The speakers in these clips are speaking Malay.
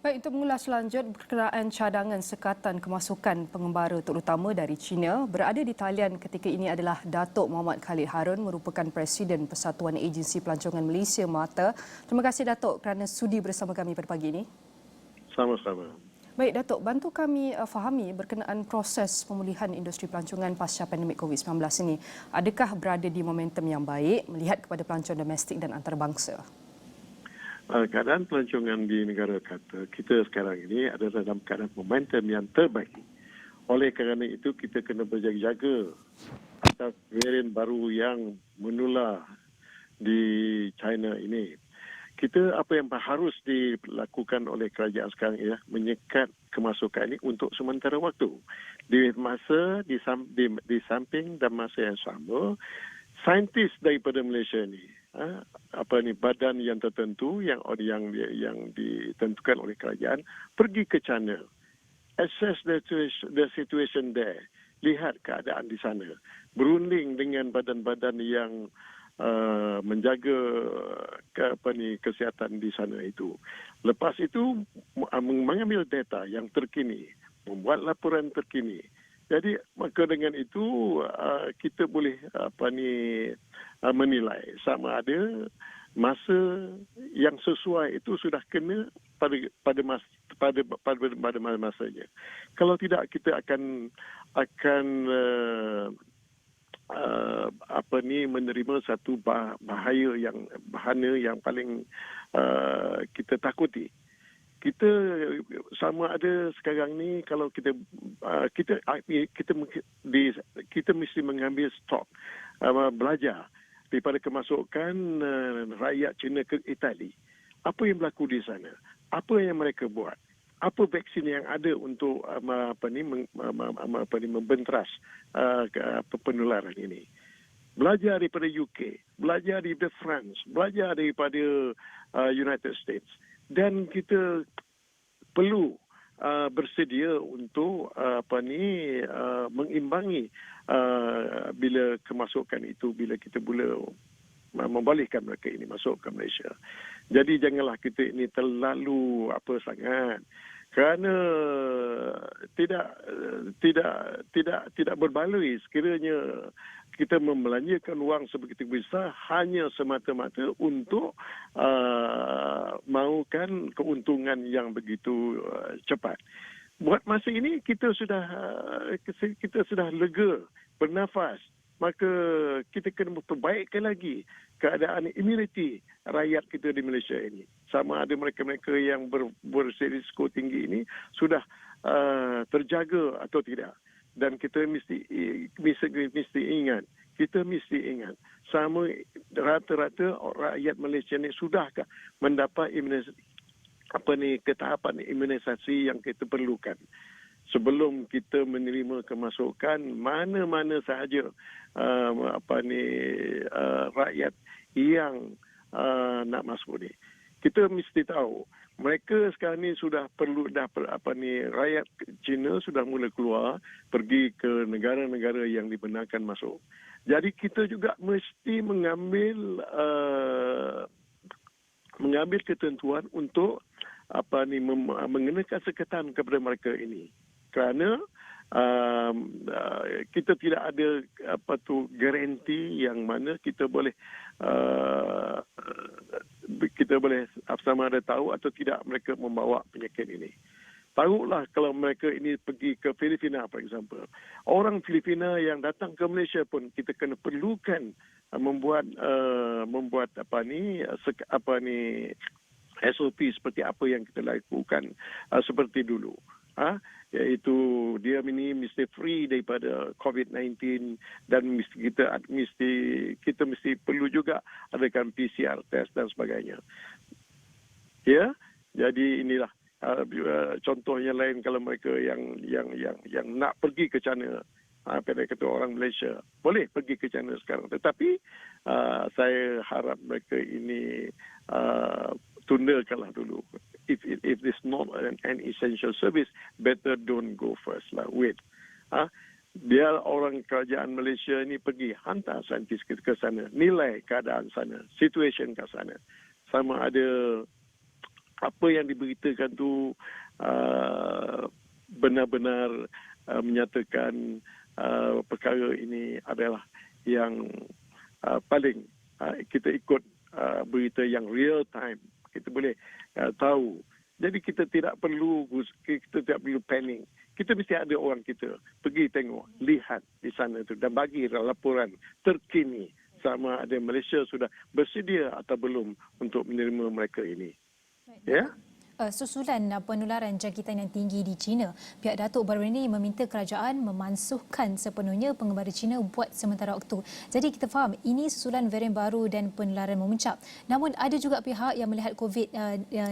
Baik, untuk mengulas lanjut berkenaan cadangan sekatan kemasukan pengembara terutama dari China berada di talian ketika ini adalah Datuk Muhammad Khalid Harun merupakan Presiden Persatuan Agensi Pelancongan Malaysia MATA. Terima kasih Datuk kerana sudi bersama kami pada pagi ini. Sama-sama. Baik Datuk, bantu kami fahami berkenaan proses pemulihan industri pelancongan pasca pandemik COVID-19 ini. Adakah berada di momentum yang baik melihat kepada pelancong domestik dan antarabangsa? Keadaan pelancongan di negara kita sekarang ini adalah dalam keadaan momentum yang terbaik. Oleh kerana itu, kita kena berjaga-jaga atas varian baru yang menular di China ini. Apa yang harus dilakukan oleh kerajaan sekarang ialah menyekat kemasukan ini untuk sementara waktu. Di samping dan masa yang sama, saintis daripada Malaysia ni, badan yang tertentu yang ditentukan oleh kerajaan pergi ke China, assess the situation there, lihat keadaan di sana, berunding dengan badan-badan yang menjaga kesihatan di sana itu. Lepas itu mengambil data yang terkini, membuat laporan terkini. Jadi maka dengan itu kita boleh menilai sama ada masa yang sesuai itu sudah kena pada masanya. Kalau tidak, kita akan menerima satu bahana yang paling kita takuti. Kita sama ada sekarang ni kalau kita mesti mengambil stok, belajar daripada kemasukan rakyat Cina ke Itali. Apa yang berlaku di sana? Apa yang mereka buat? Apa vaksin yang ada untuk membentras penularan ini? Belajar daripada UK, belajar daripada France, belajar daripada United States. Dan kita perlu bersedia untuk mengimbangi bila kemasukan itu, bila kita boleh membalikkan mereka ini masuk ke Malaysia. Jadi janganlah kita ini terlalu sangat, kerana tidak berbaloi sekiranya kita membelanjakan wang sebegitu besar hanya semata-mata untuk mahukan keuntungan yang begitu cepat. Buat masa ini kita sudah lega, bernafas. Maka kita kena memperbaikkan lagi keadaan immunity rakyat kita di Malaysia ini. Sama ada mereka-mereka yang berisiko tinggi ini sudah terjaga atau tidak. Dan kita mesti ingat, sama rata-rata rakyat Malaysia ini sudahkah mendapat ketahapan imunisasi yang kita perlukan. Sebelum kita menerima kemasukan mana-mana sahaja rakyat yang nak masuk ni. Kita mesti tahu mereka sekarang ni sudah perlu rakyat Cina sudah mula keluar pergi ke negara-negara yang dibenarkan masuk. Jadi kita juga mesti mengambil ketentuan untuk mengenakan sekatan kepada mereka ini. Kerana kita tidak ada garanti yang mana kita boleh sama ada tahu atau tidak mereka membawa penyakit ini. Tahulah kalau mereka ini pergi ke Filipina, for example. Orang Filipina yang datang ke Malaysia pun kita kena perlukan membuat SOP seperti apa yang kita lakukan seperti dulu. Iaitu dia ini mesti free daripada COVID-19 dan kita mesti perlu juga adakan PCR test dan sebagainya. Ya, jadi inilah contoh yang lain kalau mereka yang nak pergi ke China, pada kata orang Malaysia boleh pergi ke China sekarang, tetapi saya harap mereka ini tundakanlah dulu. If it's not an essential service, better don't go first lah. Wait. Biar orang kerajaan Malaysia ni pergi hantar saintis ke sana, nilai keadaan sana, situation ke sana. Sama ada apa yang diberitakan tu benar-benar menyatakan perkara ini adalah yang paling kita ikut berita yang real time. Kita boleh tahu. Jadi kita tidak perlu panik. Kita mesti ada orang kita pergi tengok, lihat di sana tu dan bagi laporan terkini sama ada Malaysia sudah bersedia atau belum untuk menerima mereka ini. Ya. Susulan penularan jangkitan yang tinggi di China, pihak Datuk baru ini meminta kerajaan memansuhkan sepenuhnya pengembara China buat sementara waktu. Jadi kita faham ini susulan varian baru dan penularan memuncak. Namun ada juga pihak yang melihat COVID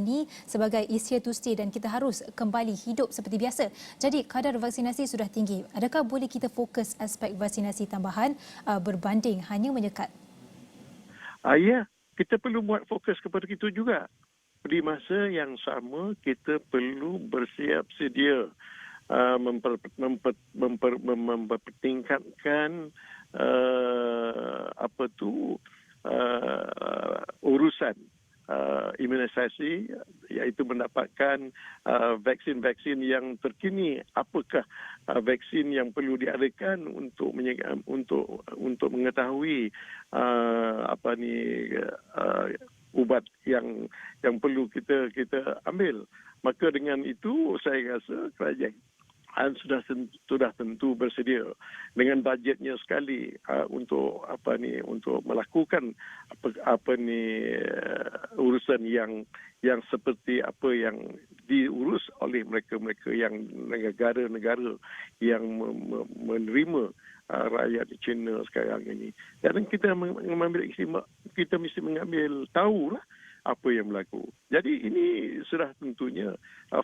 ni sebagai is here to stay dan kita harus kembali hidup seperti biasa. Jadi kadar vaksinasi sudah tinggi. Adakah boleh kita fokus aspek vaksinasi tambahan berbanding hanya menyekat? Ya, kita perlu buat fokus kepada itu juga. Di masa yang sama, kita perlu bersiap sedia mempertingkatkan urusan imunisasi, iaitu mendapatkan vaksin-vaksin yang terkini. Apakah vaksin yang perlu diadakan untuk mengetahui ubat yang perlu kita ambil. Maka dengan itu saya rasa kerajaan sudah tentu bersedia dengan bajetnya sekali untuk melakukan urusan yang seperti apa yang diurus oleh mereka-mereka yang negara-negara yang menerima rakyat China sekarang ini. Dan kita mesti mengambil tahulah apa yang berlaku. Jadi ini sudah tentunya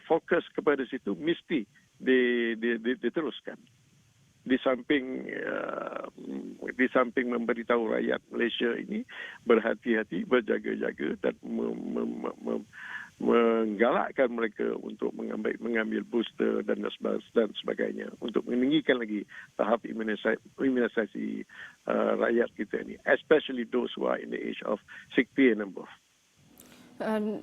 fokus kepada situ mesti diteruskan. Di samping memberitahu rakyat Malaysia ini berhati-hati, berjaga-jaga dan menggalakkan mereka untuk mengambil booster dan sebagainya untuk meninggikan lagi tahap imunisasi rakyat kita ini, especially those who are in the age of 60 and above.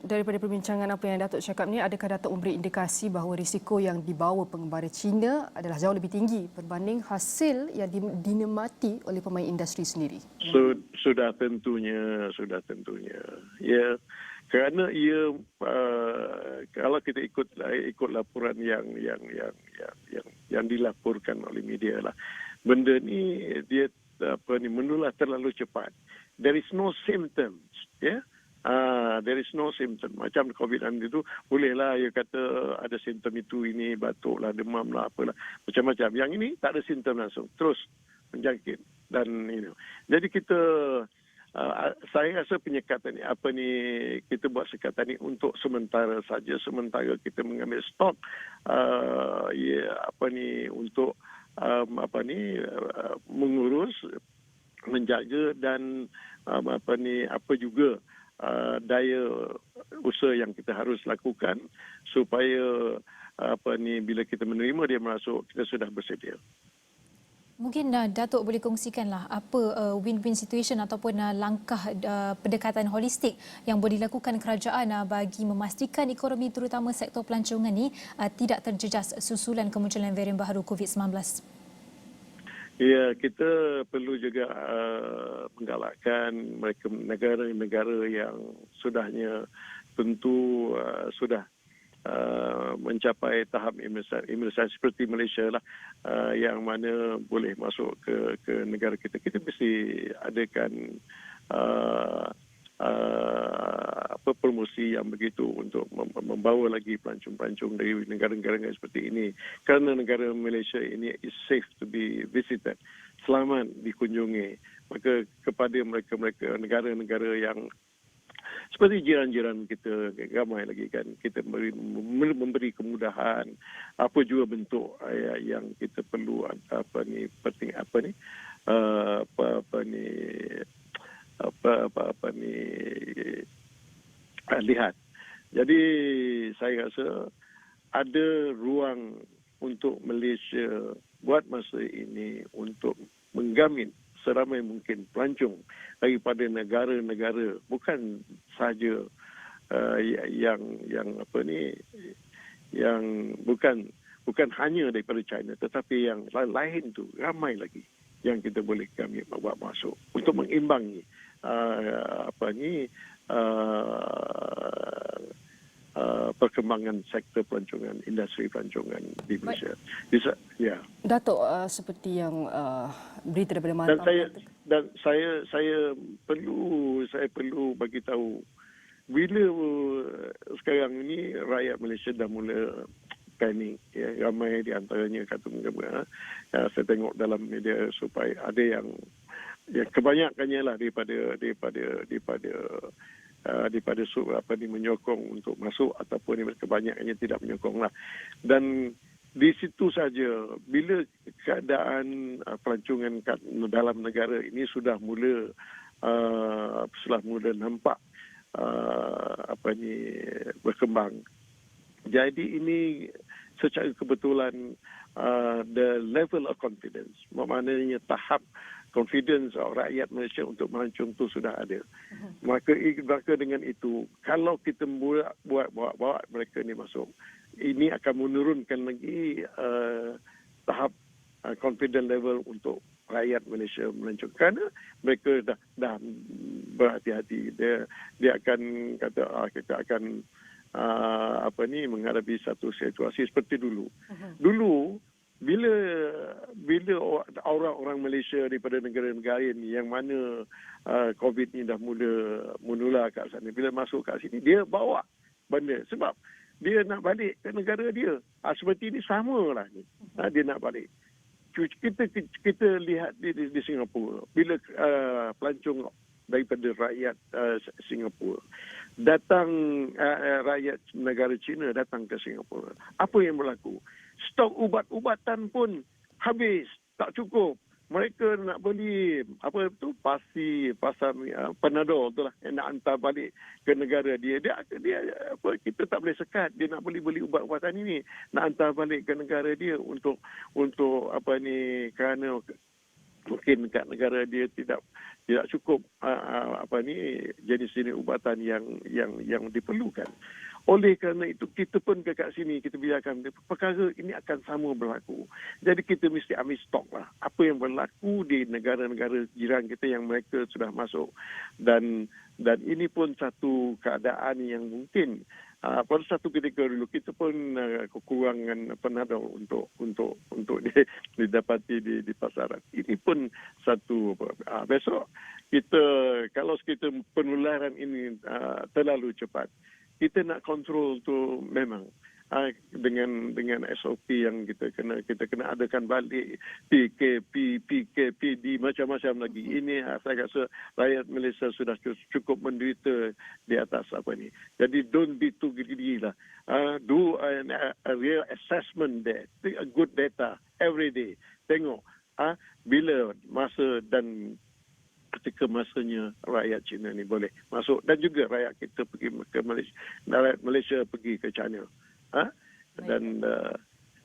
Daripada perbincangan apa yang Datuk cakap ni, adakah Datuk memberi indikasi bahawa risiko yang dibawa pengembara Cina adalah jauh lebih tinggi berbanding hasil yang dinikmati oleh pemain industri sendiri? Sudah tentunya. Ya, kerana ia kalau kita ikut laporan yang dilaporkan oleh media lah, benda ni dia menular terlalu cepat. There is no symptoms, ya. There is no symptom. Macam COVID-19 itu, bolehlah ia kata ada simptom itu, ini, batuk lah, demam lah, apalah. Macam-macam. Yang ini tak ada simptom langsung. Terus menjangkit. Dan jadi kita, saya rasa penyekatan ni, kita buat sekatan ni untuk sementara saja. Sementara kita mengambil stok, untuk mengurus, menjaga dan apa juga daya usaha yang kita harus lakukan supaya bila kita menerima dia masuk, kita sudah bersedia. Mungkin Datuk boleh kongsikanlah apa win-win situation ataupun langkah pendekatan holistik yang boleh dilakukan kerajaan bagi memastikan ekonomi terutama sektor pelancongan ni tidak terjejas susulan kemunculan varian baru COVID-19. Ya, kita perlu juga menggalakkan mereka negara-negara yang sudahnya tentu sudah mencapai tahap imunisasi seperti Malaysia lah, yang mana boleh masuk ke negara kita. Kita mesti adakan promosi yang begitu untuk membawa lagi pelancong-pelancong dari negara-negara seperti ini, kerana negara Malaysia ini is safe to be visited, selamat dikunjungi. Maka kepada mereka-mereka negara-negara yang seperti jiran-jiran kita ramai lagi kan, kita memberi kemudahan apa juga bentuk yang kita perlu lihat. Jadi saya rasa ada ruang untuk Malaysia buat masa ini untuk menggamin seramai mungkin pelancong daripada negara-negara, bukan sahaja yang apa ni, yang bukan hanya daripada China, tetapi yang lain tu ramai lagi yang kita boleh kami bawa masuk untuk mengimbangi perkembangan sektor pelancongan, industri pelancongan di Malaysia. Ya. Datuk, seperti yang berita daripada Dan Mata saya perlu bagi tahu bila sekarang ini rakyat Malaysia dah mula panik, ya, ramai di antaranya kata saya tengok dalam media supaya ada yang kebanyakannya lah daripada menyokong untuk masuk ataupun kebanyakannya tidak menyokong lah. Dan di situ saja bila keadaan pelancongan dalam negara ini sudah mula nampak berkembang. Jadi ini secara kebetulan the level of confidence, maknanya tahap confidence rakyat Malaysia untuk melancong itu sudah ada. Maka dengan itu, kalau kita bawa mereka ni masuk, ini akan menurunkan lagi tahap confidence level untuk rakyat Malaysia melancong. Kerana mereka dah berhati-hati. Dia akan kita akan menghadapi satu situasi seperti dulu. Dulu bila orang Malaysia daripada negara-negara ini yang mana COVID ni dah mula menular kat sana, bila masuk kat sini dia bawa benda sebab dia nak balik ke negara dia. Seperti ini samalah ni. Dia nak balik. Kita lihat di Singapura bila pelancong daripada rakyat Singapura datang, rakyat negara China datang ke Singapura, apa yang berlaku? Stok ubat-ubatan pun habis, tak cukup. Mereka nak beli pasar Panadol tu lah, yang nak hantar balik ke negara dia. Kita tak boleh sekat dia nak beli ubat-ubatan ini, nak hantar balik ke negara dia untuk kerana mungkin kat negara dia tidak cukup jenis-jenis ubatan yang diperlukan. Oleh kerana itu kita pun kat sini kita biarkan perkara ini akan sama berlaku. Jadi kita mesti ambil stok lah apa yang berlaku di negara-negara jiran kita yang mereka sudah masuk, dan ini pun satu keadaan yang mungkin pada satu ketika dulu kita pun kekurangan Panadol untuk didapati di pasaran. Ini pun satu besok kalau kita penularan ini terlalu cepat, kita nak kontrol tu memang dengan SOP yang kita kena adakan balik, PKPD macam-macam lagi. Ini saya rasa rakyat Malaysia sudah cukup menderita di atas ni. Jadi don't be too greedy lah. Do a real assessment there. Take a good data every day. Tengok bila masa dan ketika masanya rakyat China ni boleh masuk, dan juga rakyat kita pergi ke Malaysia, rakyat Malaysia pergi ke China. Dan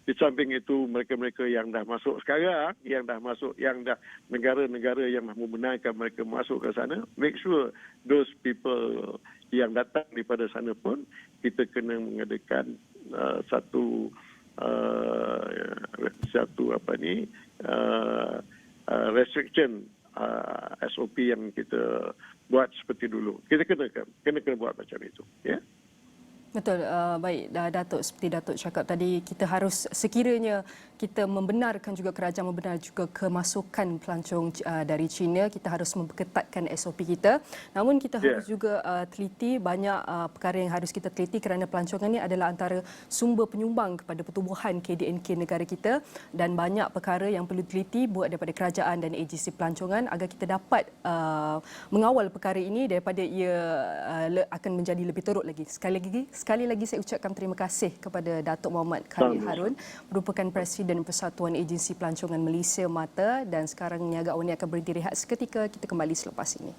di samping itu mereka-mereka yang dah masuk sekarang, yang dah negara-negara yang dah membenarkan mereka masuk ke sana, make sure those people yang datang daripada sana pun kita kena mengadakan satu restriction SOP yang kita buat seperti dulu. Kita kena buat macam itu, ya. Betul, baik Datuk, seperti Datuk cakap tadi, kita harus sekiranya kita membenarkan juga, kerajaan membenarkan juga kemasukan pelancong dari China, kita harus memperketatkan SOP kita. Namun kita harus juga teliti banyak perkara yang harus kita teliti, kerana pelancongan ini adalah antara sumber penyumbang kepada pertumbuhan KDNK negara kita, dan banyak perkara yang perlu teliti buat daripada kerajaan dan agensi pelancongan agar kita dapat mengawal perkara ini daripada ia akan menjadi lebih teruk lagi. Sekali lagi saya ucapkan terima kasih kepada Datuk Mohammad Khalid Harun, merupakan Presiden Persatuan Agensi Pelancongan Malaysia Mata, dan sekarang Niaga Awal ini akan berhenti rehat seketika. Kita kembali selepas ini.